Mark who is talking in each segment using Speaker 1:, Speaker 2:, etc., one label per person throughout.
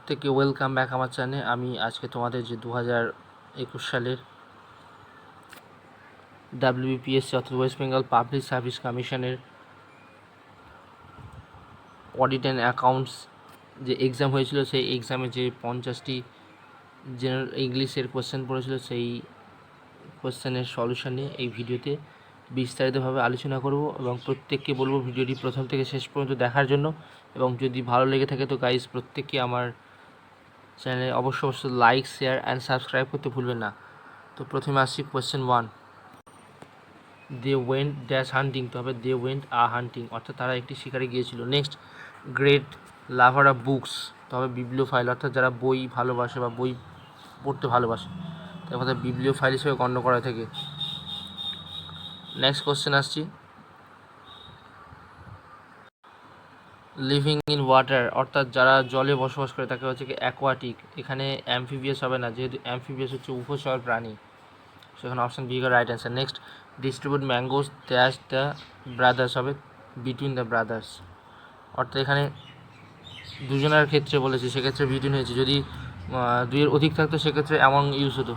Speaker 1: প্রত্যেককে welcome back আমার চ্যানেলে। আমি আজকে তোমাদের যে 2021 সালের WBPSC অর্থাৎ ওয়েস্ট বেঙ্গল পাবলিক সার্ভিস কমিশনের অডিট অ্যান্ড অ্যাকাউন্টস যে এক্সাম হয়েছিল, সেই এক্সামে যে 50টি জেনারেল ইংলিশের কোশ্চেন পড়েছিল, সেই কোশ্চেনের সলিউশন নিয়ে এই ভিডিওতে বিস্তারিতভাবে আলোচনা করব এবং প্রত্যেককে বলবো ভিডিওটি প্রথম থেকে শেষ পর্যন্ত দেখার জন্য। এবং যদি ভালো লেগে থাকে তো গাইস প্রত্যেককে আমার চ্যানেলে অবশ্যই লাইক, শেয়ার অ্যান্ড সাবস্ক্রাইব করতে ভুলবেন না। তো প্রথমে আসছি কোয়েশ্চেন 1, দে ওয়েন্ট ড্যাশ হান্টিং, তো হবে দে ওয়েন্ট আ হান্টিং, অর্থাৎ তারা একটি শিকারে গিয়েছিল। Next, great lover of books, তো হবে বিবলিওফাইল, অর্থাৎ যারা বই ভালোবাসে বা বই পড়তে ভালোবাসে তার কথা বিবলিওফাইল হিসেবে গণ্য করা থাকে। নেক্সট কোয়েশ্চেন আসছি, লিভিং ইন ওয়াটার, অর্থাৎ যারা জলে বসবাস করে তাকে হচ্ছে কি অ্যাকোয়াটিক। এখানে অ্যামফিবিয়াস হবে না, যেহেতু অ্যামফিবিয়াস হচ্ছে উভচর প্রাণী, সেখানে অপশান বি এর right answer. Next, distribute mangoes dash the brothers, হবে বিটুইন দ্য ব্রাদার্স, অর্থাৎ এখানে দুজনের ক্ষেত্রে বলেছি, সেক্ষেত্রে বিটুইন হয়েছে। যদি দুইয়ের অধিক থাকতো সেক্ষেত্রে অ্যামং ইউজ হতো।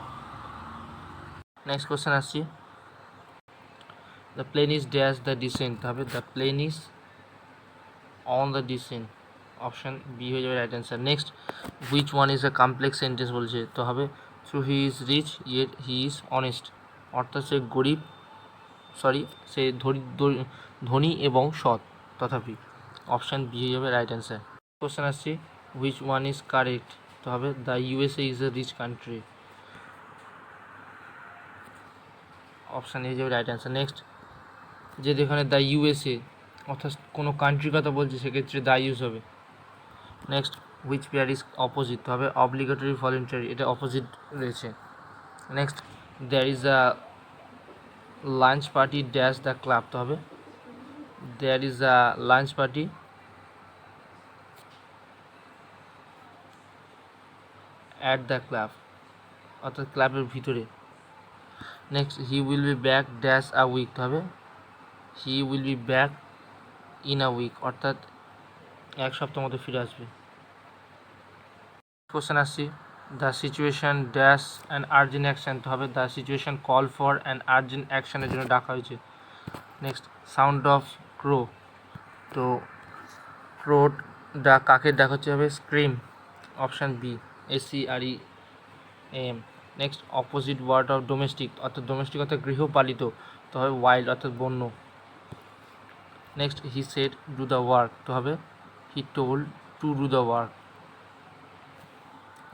Speaker 1: নেক্সট কোয়েশ্চেন আসছি, the plane is dash the descent, হবে the plane is on the descent, option B হয়ে যাবে right answer. Next, which one is a complex sentence বলছে, তো হবে though he is rich yet he is honest, অর্থাৎ সে গরিব সে ধনী এবং সৎ তথাপি, অপশান বি হয়ে যাবে রাইট অ্যান্সার। কোশ্চেন আসছি, হুইচ ওয়ান ইজ কারেক্ট, তো হবে the USA is a rich country, option A যাবে রাইট অ্যান্সার। নেক্সট, যেহেতু এখানে দ্য ইউএসএ অর্থাৎ কোনো কান্ট্রির কথা বলছে, সেক্ষেত্রে দ্য ইউজ হবে। Next, which pair is opposite, তো হবে অব্লিগেটরি ভলেন্টারি, এটা অপোজিট রয়েছে। Next, there is a lunch party dash the club, তো হবে there is a lunch party at the club, অর্থাৎ ক্লাবের ভিতরে। Next, he will be back dash a week, তো হবে he will be back in a week, অর্থাৎ এক সপ্তাহ মতো ফিরে আসবে। কোশ্চেন আসছি, the situation dash and urgent action, তো হবে the situation call for and urgent অ্যাকশানের জন্য ডাকা হয়েছে। নেক্সট, সাউন্ড অফ ক্রো, তো ক্রোড কাকের ডাক হচ্ছে হবে scream, option B SCREAM। Next, opposite word of domestic, অর্থাৎ ডোমেস্টিক অর্থাৎ গৃহপালিত, তো হবে ওয়াইল্ড অর্থাৎ বন্য। Next, he said do the work, তো হবে he told to do the work,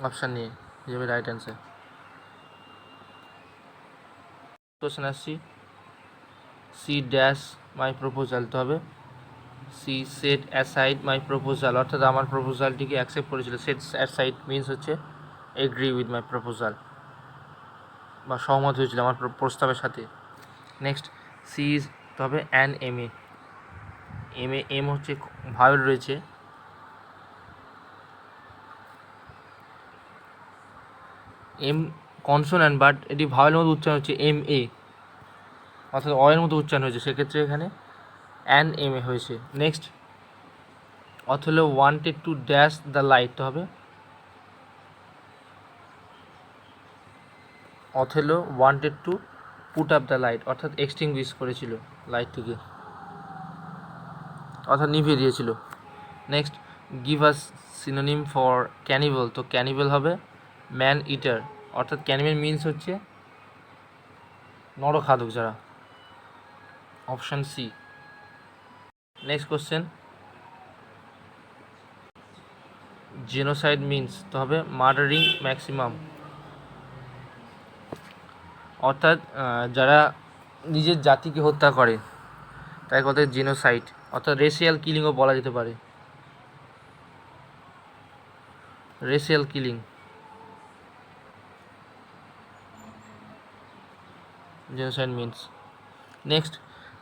Speaker 1: option A যাবে রাইট অ্যান্সার। কোশ্চেন আসছি, সি ড্যাশ মাই প্রপোজাল, তো হবে she set aside my proposal, অর্থাৎ আমার প্রপোজালটিকে অ্যাকসেপ্ট করেছিল। সেট অ্যাসাইড মিনস হচ্ছে এগ্রি উইথ মাই প্রপোজাল, বা সহমত হয়েছিল আমার প্রস্তাবের সাথে। নেক্সট, সি ইজ, তো হবে অ্যান এম হচ্ছে ভায়োল রয়েছে, এম কনসোন্যান্ট, বাট এটি ভায়োলের মতো উচ্চারণ হচ্ছে MA, অর্থাৎ অয়ের মতো উচ্চারণ হয়েছে, সেক্ষেত্রে এখানে অ্যান MA হয়েছে। Next, Othello wanted to dash the light, তো হবে Othello wanted to put up the light, অর্থাৎ এক্সটিংগুইশ করেছিল লাইটটিকে, অর্থাৎ নিভিয়ে দিয়েছিল। Next, give us synonym for cannibal, তো ক্যানিবল হবে ম্যান ইটার, অর্থাৎ ক্যানিবল মিনস হচ্ছে নরখাদক যারা, option C. Next question, genocide means, তো হবে মার্ডারিং ম্যাক্সিমাম, অর্থাৎ যারা নিজের জাতিকে হত্যা করে তাই কথা জেনোসাইড, অর্থাৎ রেশিয়াল কিলিংও বলা যেতে পারে, racial killing, genocide means. Next,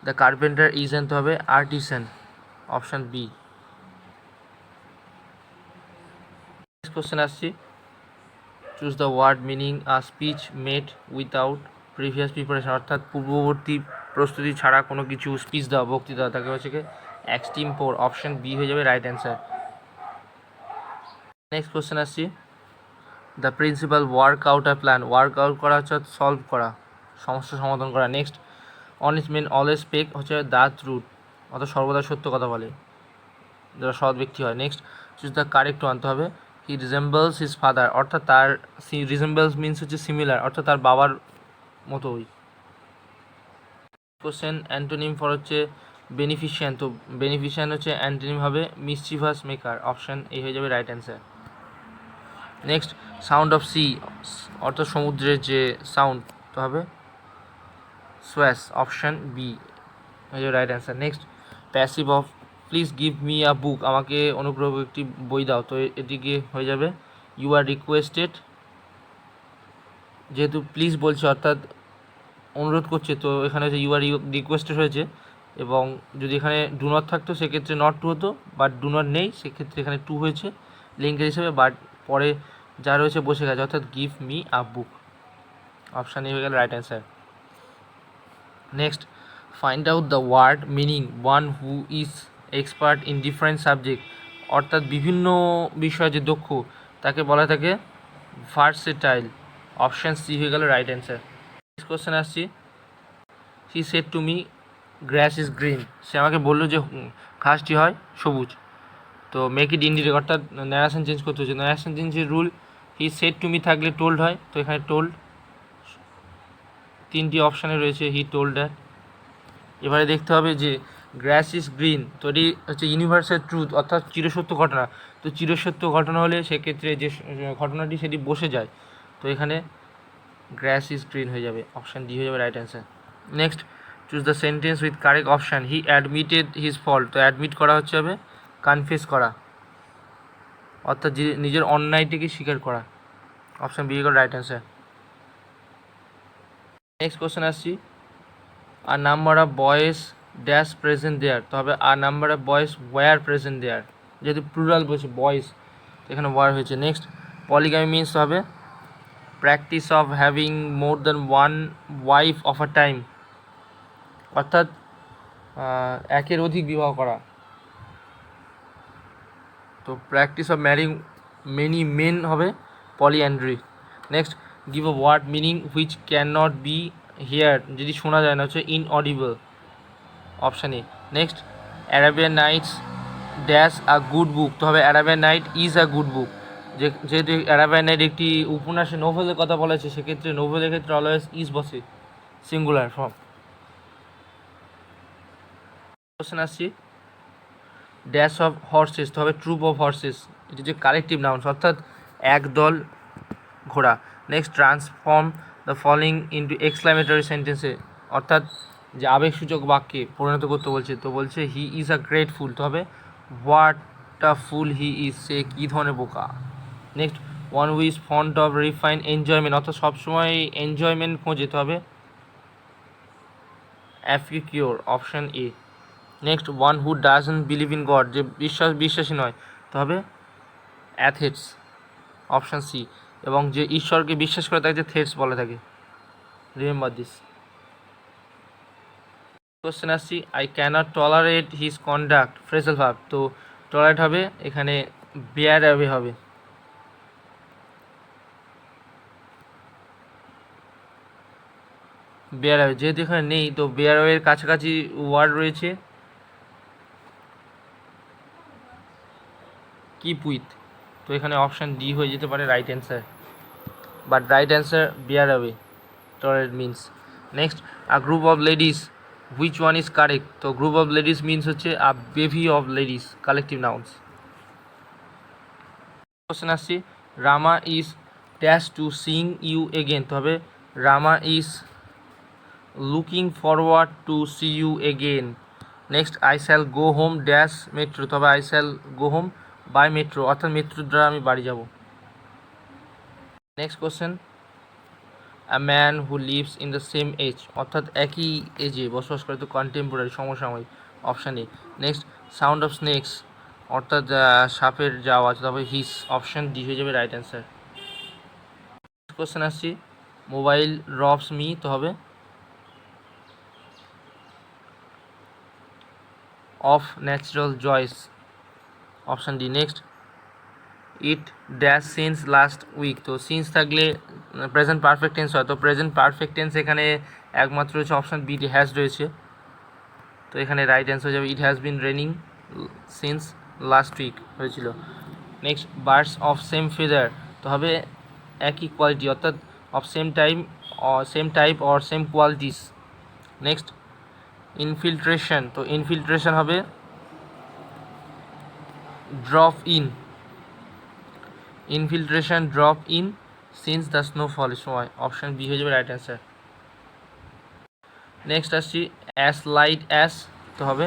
Speaker 1: the carpenter is an, তো হবে artisan, option B. Next question আসছি, choose the word meaning a speech made without previous preparation, অর্থাৎ পূর্ববর্তী প্রস্তুতি ছাড়া কোনো কিছু স্পিচ দেওয়া, বক্তৃতা, তাকে হচ্ছে কি এক্সটিম্পোর, অপশান বি হয়ে যাবে রাইট অ্যান্সার। নেক্সট কোশ্চেন আসছি, দ্য প্রিন্সিপাল ওয়ার্কআউট আর প্ল্যান, ওয়ার্কআউট করা হচ্ছে সলভ করা, সমস্যা সমাধান করা। Next, honest men always speak হচ্ছে দ্য ট্রুথ, অর্থাৎ সর্বদা সত্য কথা বলে, যারা সৎ ব্যক্তি হয়। নেক্সট, চুজ দ্য কারেক্ট আনতে হবে, হি রিজেম্বলস হিজ ফাদার, অর্থাৎ তার রিজেম্বলস মিনস হচ্ছে সিমিলার, অর্থাৎ তার বাবার মতোই। কোশ্চেন অ্যান্টোনিম ফর হচ্ছে বেনিফিশিয়ান, তো বেনিফিশিয়ান হচ্ছে অ্যান্টোনিম হবে মিসচিভাস মেকার, অপশান এই হয়ে যাবে right answer. Next, sound of sea, অর্থাৎ সমুদ্রের যে সাউন্ড, তো হবে সোয়াস, অপশান বি হয়ে যাবে right answer. Next, passive of please give me a book, আমাকে অনুগ্রহ করে একটি বই দাও, তো এটিকে হয়ে যাবে ইউ আর রিকোয়েস্টেড, যেহেতু প্লিজ বলছে অর্থাৎ অনুরোধ করছে, তো এখানে হচ্ছে ইউ আর রিকোয়েস্টেড হয়েছে, এবং যদি এখানে ডু নট থাকতো সেক্ষেত্রে নট টু হতো, বাট ডু নট নেই সেক্ষেত্রে এখানে টু হয়েছে লিঙ্কের হিসেবে, বাট পরে যা রয়েছে বসে গেছে, অর্থাৎ give me a book, option A হয়ে গেল right answer. Next, find out the word meaning one who is expert in different subject, অর্থাৎ বিভিন্ন বিষয়ে যে দক্ষ তাকে বলা থাকে ভার্সেটাইল, অপশান সি হয়ে গেল রাইট অ্যান্সার। নেক্সট কোশ্চেন আসছি, he said to me grass is green, সে আমাকে বললো যে ঘাসটি হয় সবুজ, তো মেক ইট ইনডিরেক্ট, অর্থাৎ ন্যারেশন চেঞ্জ করতে হচ্ছে, ন্যারেশন চেঞ্জের rule he said to me থাকলে টোল্ড হয়, তো এখানে টোল্ড, তিনটি অপশানে রয়েছে হি টোল্ড দ্যাট। এবারে দেখতে হবে যে গ্রাস ইজ গ্রিন, তো এটি হচ্ছে ইউনিভার্সাল ট্রুথ, অর্থাৎ চিরসত্য ঘটনা, তো চিরসত্য ঘটনা হলে সেক্ষেত্রে যে ঘটনাটি সেটি বসে যায়, তো এখানে গ্রাস ইজ গ্রিন হয়ে যাবে, অপশান ডি হয়ে যাবে right answer. Next, choose the sentence with correct option, he admitted his fault, তো অ্যাডমিট করা হচ্ছে হবে কনফেস করা, অর্থাৎ যে নিজের অন্যায়টিকে স্বীকার করা, অপশান বি হয়ে রাইট অ্যান্সার। নেক্সট কোশ্চেন আসছি, আর number of boys dash present there, তো হবে আর number of boys were present there, যেহেতু প্লুরাল বলছে বয়েস, এখানে ওয়ার হয়েছে। নেক্সট, পলিগামি মিনস হবে practice of having more than one wife of a time, অর্থাৎ একের অধিক বিবাহ করা, তো practice of marrying many men হবে polyandry. Next, give a word meaning which can not be here, যদি শোনা যায় না হচ্ছে inaudible, option A. Next, Arabian Nights dash a good book, তো হবে Arabian Night is a good book, যেহেতু Arabian night একটি উপন্যাসে নোভেলের কথা বলা হয়েছে, সেক্ষেত্রে নোভেলের ক্ষেত্রে অলওয়েজ ইজ বসে, সিঙ্গুলার ফর্ম। কোশ্চেন আসছি, ড্যাশ অফ হর্সেস, তো হবে ট্রুপ অফ হর্সেস, এটি যে কালেকটিভ নাউন্স, অর্থাৎ একদল ঘোড়া। Next, transform the following into exclamatory সেন্টেন্সে, অর্থাৎ যে আবেগসূচক বাক্যে পরিণত করতে বলছে, তো বলছে হি ইজ আ গ্রেট ফুল, তো হবে what a full he is, সে কী ধরনের বোকা। Next, one who is fond of refine enjoyment, অর্থাৎ সবসময় এনজয়মেন্ট খোঁজে, তো হবে epicure, option A. Next, one who doesn't believe in God, যে বিশ্বাসী নয়, তো হবে অ্যাথেটস, অপশান সি, এবং যে ঈশ্বরকে বিশ্বাস করে তাকে যে থেটস বলে থাকে, রিমেম্বার দিস। কোশ্চেন আসছি, I can't tolerate his conduct, phrasal verb, তো টলারেট হবে এখানে বেয়ার অ্যাওয়ে হবে, বেয়ার অ্যাওয়ে, যেহেতু এখানে নেই তো বেয়ার অ্যাওয়ের কাছাকাছি ওয়ার্ড রয়েছে কিপ উইথ, তো এখানে অপশান ডি হয়ে যেতে পারে right answer, but right answer bear away tolerate means. Next, a group of ladies which one is correct, তো গ্রুপ অফ লেডিস মিনস হচ্ছে a bevy of ladies, collective nouns. Question আসছি, Rama is dash to see you again, তো হবে Rama is looking forward to see you again. Next, I shall go home dash metro, তবে I shall go home by metro, অর্থাৎ মেট্রোর দ্বারা আমি বাড়ি যাব। Next question, a man who lives in the same age, অর্থাৎ একই এজে বসবাস করে, তো কন্টেম্পোরারি, সমসাময়িক, option A. Next, sound of snakes, অর্থাৎ সাপের যাওয়া, তবে হিস, অপশান ডি হয়ে যাবে রাইট অ্যান্সার। কোশ্চেন আসছি, মোবাইল রবস মি, তো হবে of natural joys, option D. Next, it dash since last week. তো সিন্স থাকলে প্রেজেন্ট পারফেক্ট টেন্স হয়, তো প্রেজেন্ট পারফেক্ট টেন্স এখানে একমাত্র হচ্ছে অপশান বি হ্যাজ রয়েছে, তো এখানে রাইট অ্যান্সার হয়ে যাবে it has been raining since last week হয়েছিল। Next birds of same feather, তো হবে একই কোয়ালিটি অর্থাৎ of same type or same qualities. Next infiltration, তো ইনফিল্ট্রেশন হবে drop in, infiltration drop in since the স্নোফলের সময়, অপশান বি হয়ে যাবে রাইট অ্যান্সার। নেক্সট আসছি অ্যাস লাইট অ্যাস, তো হবে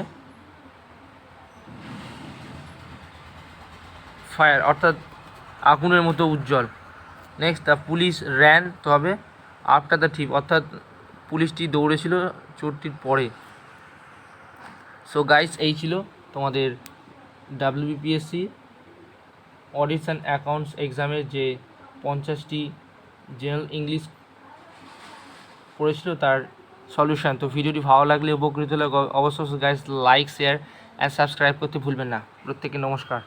Speaker 1: ফায়ার অর্থাৎ আগুনের মতো উজ্জ্বল। নেক্সট দ্য পুলিশ র্যান, তো হবে আফটার দ্য থিপ অর্থাৎ পুলিশটি দৌড়েছিল চোরটির পরে। সো গাইস, এই ছিল তোমাদের ডাব্লিউবিপিএসসি অডিটস অ্যান্ড অ্যাকাউন্টস এক্সামের যে 50টি জেনারেল ইংলিশ পড়েছিল তার সলিউশন। তো ভিডিওটি ভালো লাগলে উপকৃত হলে অবশ্যই guys like share and subscribe করতে ভুলবেন না। প্রত্যেকে নমস্কার।